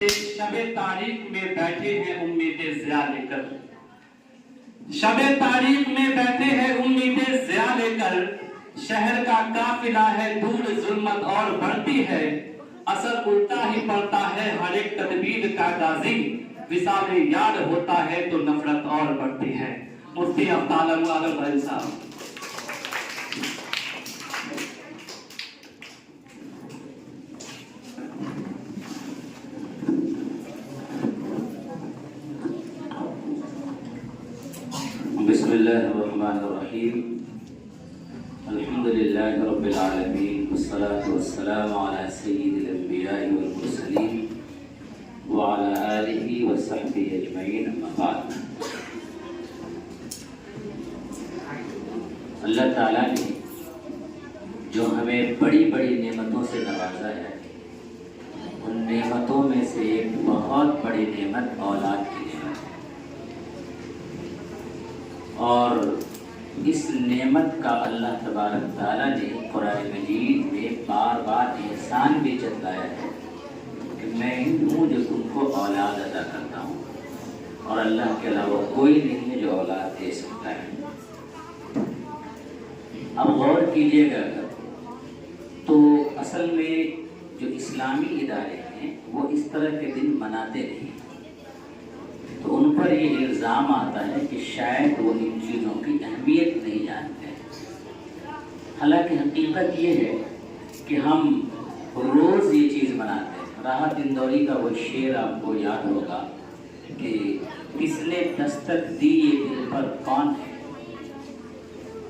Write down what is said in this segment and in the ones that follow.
शबे तारीख में बैठे हैं उम्मीदें ज़िया लेकर, शबे तारीख में बैठे हैं उम्मीदें ज़िया लेकर। शहर का काफिला है दूर जुल्मत और बढ़ती है, असर उल्टा ही पड़ता है हर एक तदबीर का गाजी। विसाल याद होता है तो नफरत और बढ़ती है। मुफ्ती अफ्ताल आलम भाई साहब। बिस्मिल्लाहिर्रहमानिर्रहीम। अल्हम्दुलिल्लाहि रब्बिल आलमीन वस्सलातु वस्सलामु अला सय्यिदिल अंबिया'i वल मुरसलीन व अला आलिहि व सहबिहि अजमईन, अम्मा बाद। अल्लाह ताला ने जो हमें बड़ी बड़ी नेमतों से नवाजा है, उन नेमतों में से एक बहुत बड़ी नेमत औलाद की नेमत है। और इस नेमत का अल्लाह तबारक ताला ने कुरान मजीद में बार बार एहसान भी जताया है कि मैं ही हूँ जो तुमको औलाद अदा करता हूँ, और अल्लाह के अलावा कोई नहीं है जो औलाद दे सकता है। अब गौर कीजिएगा तो असल में जो इस्लामी इदारे हैं वो इस तरह के दिन मनाते नहीं, तो उन पर ये इल्ज़ाम आता है कि शायद वो इन चीज़ों की अहमियत नहीं जानते हैं। हालांकि हकीकत ये है कि हम रोज़ ये चीज़ मनाते हैं। राहत इंदौरी का वो शेर आपको याद होगा कि किसने दस्तक दी ये दिल पर कौन है,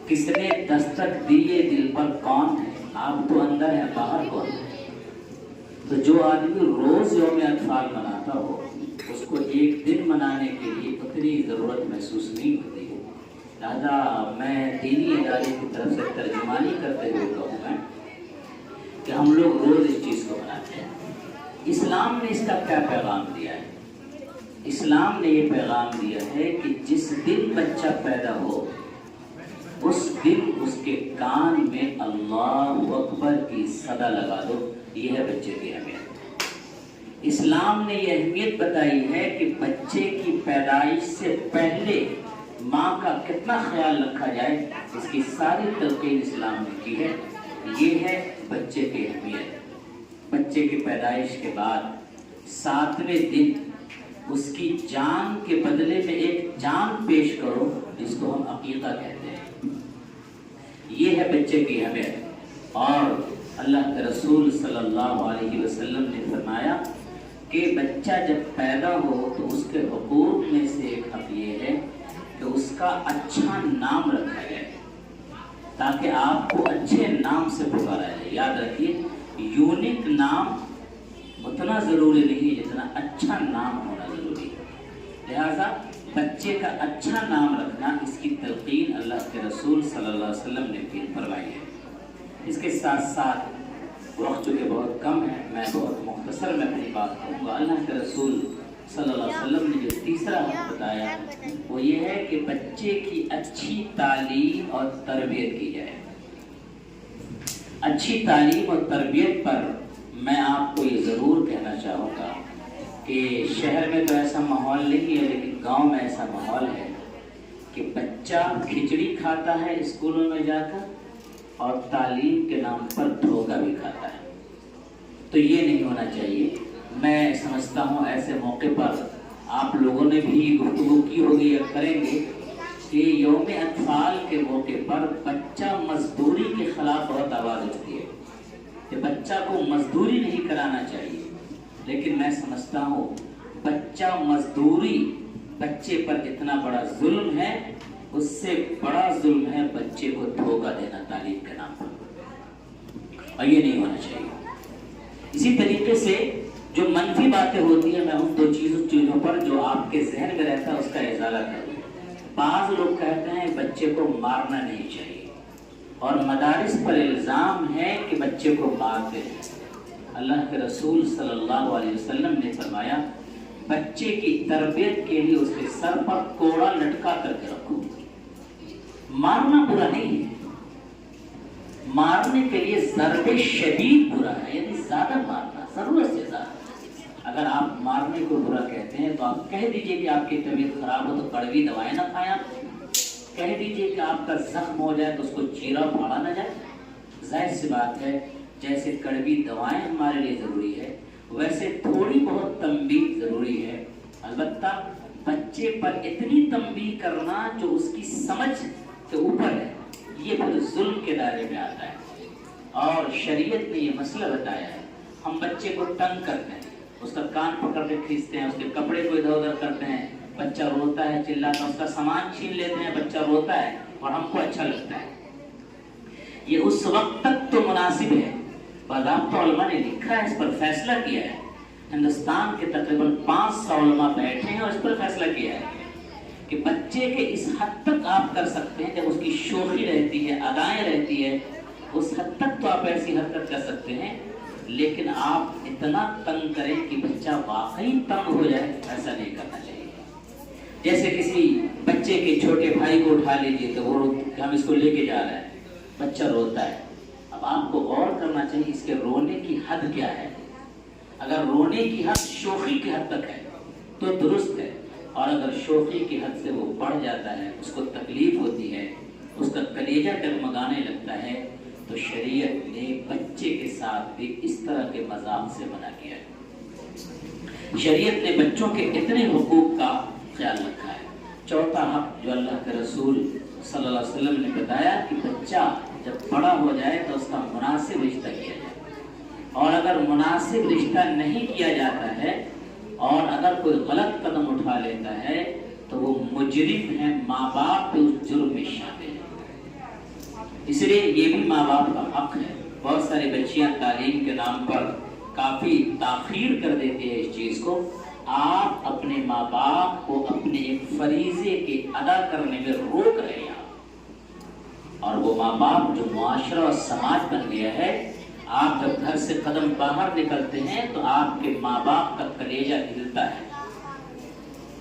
किसने दस्तक दी ये दिल पर कौन है, आप तो अंदर है बाहर कौन है। तो जो आदमी रोज़ यौम अतफाल मनाता हो, उसको एक दिन मनाने के लिए उतनी ज़रूरत महसूस नहीं होती है। लिहाजा मैं दीनी इदारे की तरफ से तर्जुमानी करते हुए कहूँगा कि हम लोग रोज़ इस चीज़ को मनाते हैं। इस्लाम ने इसका क्या पैगाम दिया है? इस्लाम ने ये पैगाम दिया है कि जिस दिन बच्चा पैदा हो उस दिन उसके कान में अल्लाहु अकबर की सदा लगा दो। ये है बच्चे की अहमियत। इस्लाम ने यह अहमियत बताई है कि बच्चे की पैदाइश से पहले माँ का कितना ख्याल रखा जाए, इसकी सारी तलकीन इस्लाम ने की है। ये है बच्चे की अहमियत। बच्चे की पैदाइश के बाद 7वें दिन उसकी जान के बदले में एक जान पेश करो, जिसको हम अकीका कहते हैं। ये है बच्चे की अहमियत। और अल्लाह के रसूल सल्लल्लाहु अलैहि वसल्लम ने फरमाया कि बच्चा जब पैदा हो तो उसके हुकूक में से एक हक ये है कि उसका अच्छा नाम रखा जाए, ताकि आपको अच्छे नाम से पुकारा जाए। याद रखिए, यूनिक नाम उतना ज़रूरी नहीं जितना अच्छा नाम होना ज़रूरी है। लिहाजा बच्चे का अच्छा नाम रखना, इसकी तलकीन अल्लाह के रसूल सल्लल्लाहु अलैहि वसल्लम ने भी फरमाई है। इसके साथ साथ वक्त जो कि बहुत कम है, मैं बहुत मुख्तसर में अपनी बात कहूँगा। अल्लाह के रसूल सल्लल्लाहु अलैहि वसल्लम ने जो तीसरा हक़ बताया वो ये है कि बच्चे की अच्छी तालीम और तरबियत की जाए। अच्छी तालीम और तरबियत पर मैं आपको ये ज़रूर कहना चाहूँगा कि शहर में तो ऐसा माहौल नहीं है, लेकिन गांव में ऐसा माहौल है कि बच्चा खिचड़ी खाता है स्कूलों में जाकर और तालीम के नाम पर धोखा भी खाता है। तो ये नहीं होना चाहिए। मैं समझता हूँ ऐसे मौके पर आप लोगों ने भी गुफ्तगू की होगी या करेंगे कि यौम अतफाल के मौके पर बच्चा मजदूरी के खिलाफ बहुत आवाज़ उठती है कि बच्चा को मजदूरी नहीं कराना चाहिए। लेकिन मैं समझता हूँ बच्चा मजदूरी बच्चे पर इतना बड़ा जुल्म है, उससे बड़ा जुल्म है बच्चे को धोखा देना तालीम के नाम पर, और ये नहीं होना चाहिए। इसी तरीके से जो मनफी बातें होती है, मैं उन दो चीज़ों पर जो आपके जहन में रहता है उसका इजाला करूँ। बाज़ लोग कहते हैं बच्चे को मारना नहीं चाहिए, और मदारिस पर इल्ज़ाम है कि बच्चे को मारते हैं। अल्लाह के रसूल सल्लल्लाहु अलैहि वसल्लम ने फरमाया, बच्चे की तरबियत के लिए उसके सर पर कोड़ा लटका करके रखो। मारना बुरा नहीं है, मारने के लिए ज़रबे शदीद बुरा है, यानी ज़्यादा मारना, ज़रूरत से ज़्यादा। اگر آپ مارنے کو برا کہتے ہیں تو آپ کہہ دیجئے کہ آپ کی طبیعت خراب ہو تو کڑوی دوائیں نہ کھائیں آپ، کہہ دیجئے کہ آپ کا زخم ہو جائے تو اس کو چیرا پھاڑا نہ جائے۔ ظاہر سی بات ہے جیسے کڑوی دوائیں ہمارے لیے ضروری ہے ویسے تھوڑی بہت تنبیہ ضروری ہے، البتہ بچے پر اتنی تنبیہ کرنا جو اس کی سمجھ کے اوپر ہے یہ پھر ظلم کے دائرے میں آتا ہے۔ اور شریعت نے یہ مسئلہ بتایا ہے، ہم بچے کو تنگ کرتے ہیں، اس کا کان پکڑ کے کھینچتے ہیں، اس کے کپڑے کو ادھر ادھر کرتے ہیں، بچہ روتا ہے چلاتا ہے، اس کا سامان چھین لیتے ہیں، بچہ روتا ہے اور ہم کو اچھا لگتا ہے۔ یہ اس وقت تک تو مناسب ہے، باضابطہ علماء نے لکھا ہے، اس پر فیصلہ کیا ہے، ہندوستان کے تقریباً 500 علماء بیٹھے ہیں اور اس پر فیصلہ کیا ہے کہ بچے کے اس حد تک آپ کر سکتے ہیں جب اس کی شوخی رہتی ہے، ادائیں رہتی ہے، اس حد تک تو آپ ایسی حرکت کر سکتے ہیں، لیکن آپ اتنا تنگ کریں کہ بچہ واقعی تنگ ہو جائے ایسا نہیں کرنا چاہیے۔ جیسے کسی بچے کے چھوٹے بھائی کو اٹھا لیجیے تو وہ ہم اس کو لے کے جا رہے ہیں، بچہ روتا ہے، اب آپ کو غور کرنا چاہیے اس کے رونے کی حد کیا ہے۔ اگر رونے کی حد شوخی کی حد تک ہے تو درست ہے، اور اگر شوخی کی حد سے وہ بڑھ جاتا ہے، اس کو تکلیف ہوتی ہے، اس کا کلیجہ ڈگمگانے لگتا ہے، تو شریعت نے بچے کے ساتھ بھی اس طرح کے مذاق سے منع کیا ہے۔ شریعت نے بچوں کے اتنے حقوق کا خیال رکھا ہے۔ چوتھا حق جو اللہ کے رسول صلی اللہ علیہ وسلم نے بتایا کہ بچہ جب بڑا ہو جائے تو اس کا مناسب رشتہ کیا جائے، اور اگر مناسب رشتہ نہیں کیا جاتا ہے اور اگر کوئی غلط قدم اٹھا لیتا ہے تو وہ مجرم ہے، ماں باپ بھی اس جرم میں شامل ہے۔ اس لیے یہ بھی ماں باپ کا حق ہے۔ بہت ساری بچیاں تعلیم کے نام پر کافی تاخیر کر دیتی ہے اس چیز کو۔ آپ اپنے ماں باپ کو اپنے ایک فریضے کے ادا کرنے میں روک رہے ہیں، اور وہ ماں باپ جو معاشرہ اور سماج بن گیا ہے، آپ جب گھر سے قدم باہر نکلتے ہیں تو آپ کے ماں باپ کا کلیجہ ہلتا ہے۔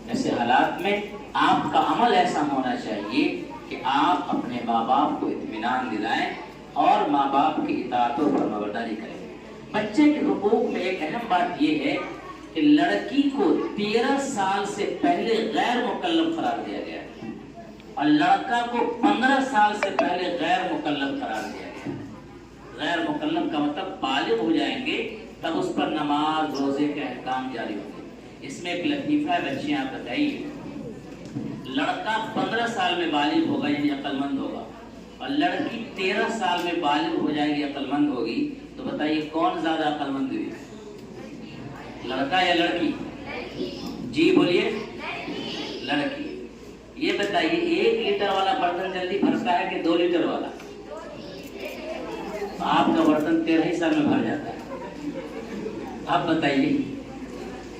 ایسے حالات میں آپ کا عمل ایسا ہونا چاہیے کہ آپ اپنے ماں باپ کو اطمینان دلائیں اور ماں باپ کی اطاعت و فرمانبرداری کریں۔ بچے کے حقوق میں ایک اہم بات یہ ہے کہ لڑکی کو 13 سال سے پہلے غیر مکلف قرار دیا گیا ہے، اور لڑکا کو 15 سال سے پہلے غیر مکلف قرار دیا گیا ہے۔ غیر مکلف کا مطلب بالغ ہو جائیں گے تب اس پر نماز روزے کے احکام جاری ہوں گے۔ اس میں ایک لطیفہ ہے، بچیاں آپ بتائیے، لڑکا 15 سال میں بالغ ہوگا یعنی عقل مند ہوگا، اور لڑکی 13 سال میں بالغ ہو جائے گی، عقل مند ہوگی، تو بتائیے کون زیادہ عقل مند ہوئی، لڑکا یا لڑکی؟ جی بولیے، لڑکی۔ یہ بتائیے 1 لیٹر والا برتن جلدی بھرتا ہے کہ 2 لیٹر والا؟ آپ کا برتن 13 ہی سال میں بھر جاتا ہے۔ آپ بتائیے،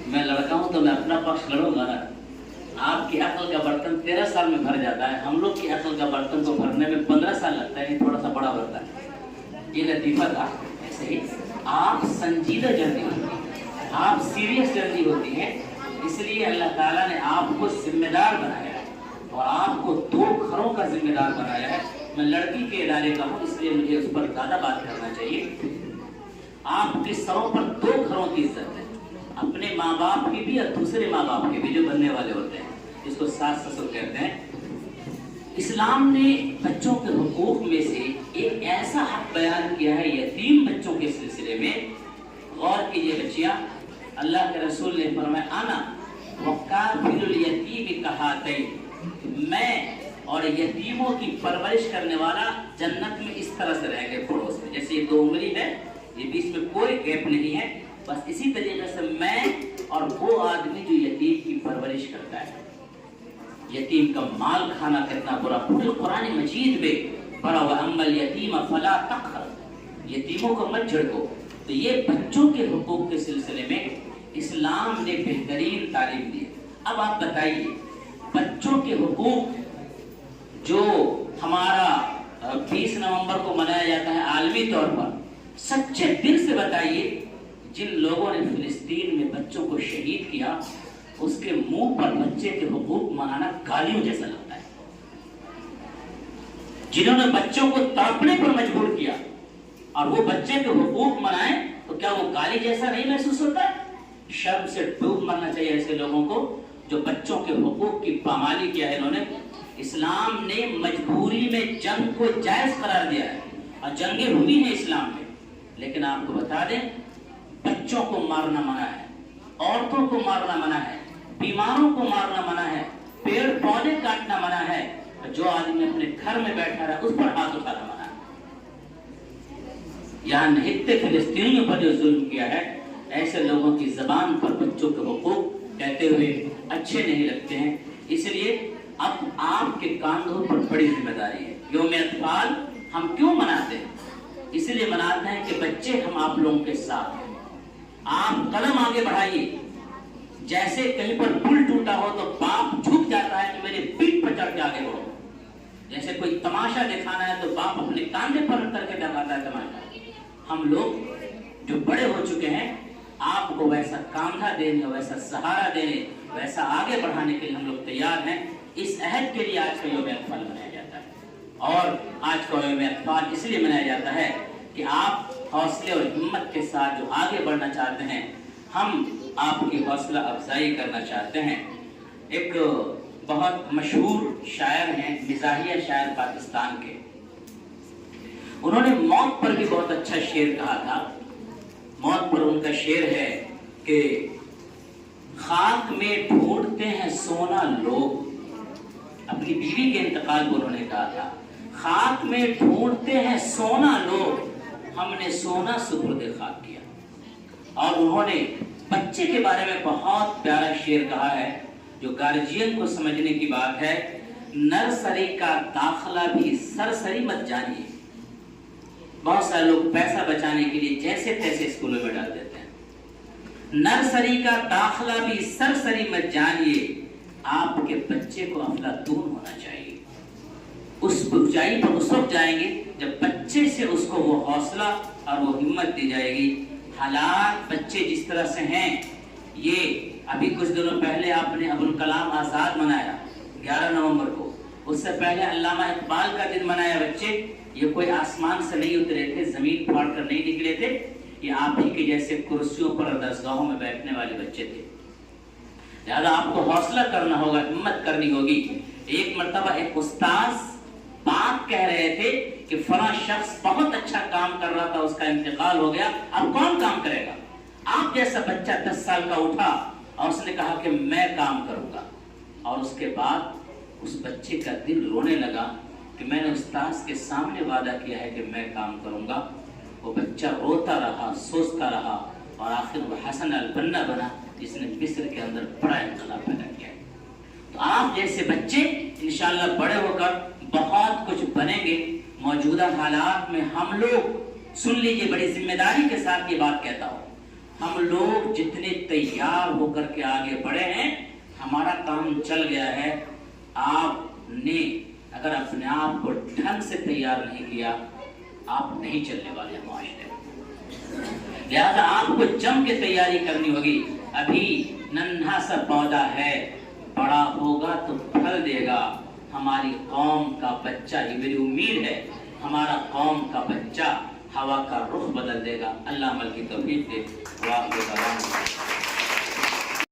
میں لڑکا ہوں تو میں اپنا پکش لڑوں گا نا۔ آپ کی عقل کا برتن 13 سال میں بھر جاتا ہے، ہم لوگ کی عقل کا برتن کو بھرنے میں 15 سال لگتا ہے، تھوڑا سا بڑا برتن ہے۔ یہ لطیفہ تھا۔ ایسے ہی آپ سنجیدہ جلدی ہوتی ہیں، آپ سیریس جلدی ہوتی ہیں، اس لیے اللہ تعالیٰ نے آپ کو ذمہ دار بنایا ہے اور آپ کو 2 گھروں کا ذمہ دار بنایا ہے۔ میں لڑکی کے ادارے کا ہوں، اس لیے مجھے اس پر زیادہ بات کرنا چاہیے۔ آپ کے سروں پر 2 گھروں کی عزت ہے، اپنے ماں باپ کی بھی اور دوسرے ماں باپ کی بھی جو بننے والے ہوتے ہیں، جس کو ساس سسر کہتے ہیں۔ اسلام نے بچوں کے حقوق میں سے ایک ایسا حق بیان کیا ہے یتیم بچوں کے سلسلے میں۔ غور کیجئے بچیاں، اللہ کے رسول نے فرمایا انا وکافل الیتیم کہاتین، میں اور یتیموں کی پرورش کرنے والا جنت میں اس طرح سے رہیں گے پڑوس میں، جیسے یہ 2 انگلی ہے، یہ بیچ میں کوئی گیپ نہیں ہے، بس اسی طریقے سے میں اور وہ آدمی جو یتیم کی پرورش کرتا ہے۔ یتیم کا مال کھانا کتنا برا، پورے قرآن مجید میں پڑھا ہوا اما الیتیم فلا تقہر، یتیموں کو مت جھڑکو۔ تو یہ بچوں کے حقوق کے سلسلے میں اسلام نے بہترین تعلیم دی۔ اب آپ بتائیے، بچوں کے حقوق جو ہمارا 20 نومبر کو منایا جاتا ہے عالمی طور پر، سچے دل سے بتائیے، جن لوگوں نے فلسطین میں بچوں کو شہید کیا، اس کے منہ پر بچے کے حقوق منانا گالیوں جیسا لگتا ہے۔ جنہوں نے بچوں کو تڑپنے پر مجبور کیا اور وہ بچے کے حقوق منائیں، تو کیا وہ گالی جیسا نہیں محسوس ہوتا ہے؟ शर्म से डूब मरना चाहिए ऐसे लोगों को जो बच्चों के हुकूक की पामाली किया है इन्होंने। इस्लाम ने मजबूरी में जंग को जायज करार दिया है और जंगें हुई हैं इस्लाम में, लेकिन आपको बता दें बच्चों को मारना मना है, औरतों को मारना मना है, बीमारों को मारना मना है, पेड़ पौधे काटना मना है, जो आदमी अपने घर में बैठा रहा उस पर हाथ उठाना मना है। यहाँ निहित्ते फिलिस्तीनियों पर जो जुल्म किया है, ऐसे लोगों की जबान पर बच्चों के हुकूक कहते हुए अच्छे नहीं लगते हैं। इसलिए अब आपके कांधों पर बड़ी जिम्मेदारी है। यौम अतफाल हम क्यों मनाते हैं? इसलिए मनाते हैं कि बच्चे हम आप लोगों के साथ हैं। आप कदम आगे बढ़ाइए। जैसे कहीं पर पुल टूटा हो तो बाप झुक जाता है कि मेरे पीठ पर चढ़ के आगे बढ़ो। जैसे कोई तमाशा दिखाना है तो बाप अपने कांधे पर रख करके दिखाता है तमाशा। हम लोग जो बड़े हो चुके हैं, आपको वैसा कांधा देने, वैसा सहारा देने, वैसा आगे बढ़ाने के लिए हम लोग तैयार हैं। इस अहद के लिए आज का यौम अतफाल मनाया जाता है। और आज का यौम अतफाल इसलिए मनाया जाता है कि आप हौसले और हिम्मत के साथ जो आगे बढ़ना चाहते हैं, हम आपकी हौसला अफजाई करना चाहते हैं। एक बहुत मशहूर शायर हैं, मिजाहिया शायर पाकिस्तान के, उन्होंने मौत पर भी बहुत अच्छा शेर कहा था। मौत पर उनका शेर है कि खाक में ढूंढते हैं सोना लोग। अपनी बीवी के इंतकाल पर उन्होंने कहा था, खाक में ढूंढते हैं सोना लोग, हमने सोना सुपुर्द खाक किया। और उन्होंने बच्चे के बारे में बहुत प्यारा शेर कहा है जो गार्जियन को समझने की बात है। नर्सरी का दाखला भी सरसरी मत जानिए। बहुत सारे लोग पैसा बचाने के लिए जैसे तैसे स्कूलों में डाल देते हैं। नर्सरी का दाखला भी सरसरी मत जानिए। आपके बच्चे को अफलातून होना चाहिए। उस ऊंचाई पर उस वक्त जाएंगे जब बच्चे से उसको वो हौसला और वो हिम्मत दी जाएगी। हालात बच्चे जिस तरह से हैं, ये अभी कुछ दिनों पहले आपने अबुल कलाम आजाद मनाया 11 नवंबर को, उससे पहले अल्लामा इकबाल का दिन मनाया बच्चे। ये कोई आसमान से नहीं उतरे थे, जमीन फाड़ कर नहीं निकले थे, ये आप ही के जैसे कुर्सियों पर और दरगाहों में बैठने वाले बच्चे थे। लिहाजा आपको हौसला करना होगा, हिम्मत करनी होगी। एक मर्तबा एक उस्ताद बात कह रहे थे कि फला शख्स बहुत अच्छा काम कर रहा था, उसका इंतकाल हो गया, अब कौन काम करेगा? आप जैसा बच्चा 10 साल का उठा और उसने कहा कि मैं काम करूंगा। और उसके बाद उस बच्चे का दिल रोने लगा कि मैंने उस्ताद के सामने वादा किया है कि मैं काम करूंगा। वो बच्चा रोता रहा, सोचता रहा और आखिर वो हसन अल-बन्ना बना जिसने मिस्र के अंदर बड़ा इनकलाब पैदा किया। तो आप जैसे बच्चे इंशाअल्लाह बड़े होकर बहुत कुछ बनेंगे। मौजूदा हालात में हम लोग, सुन लीजिए बड़ी जिम्मेदारी के साथ ये बात कहता हूँ, हम लोग जितने तैयार होकर के आगे बढ़े हैं, हमारा काम चल गया है। आपने अगर अपने आप को ढंग से तैयार नहीं किया, आप नहीं चलने वाले माशरे में। लिहाजा आपको जम के तैयारी करनी होगी। अभी नन्हा सा पौधा है, बड़ा होगा तो फल देगा। हमारी कौम का बच्चा, ये मेरी उम्मीद है, हमारा कौम का बच्चा हवा का रुख बदल देगा। अल्लाह अमल की तौफीक दे। वाह।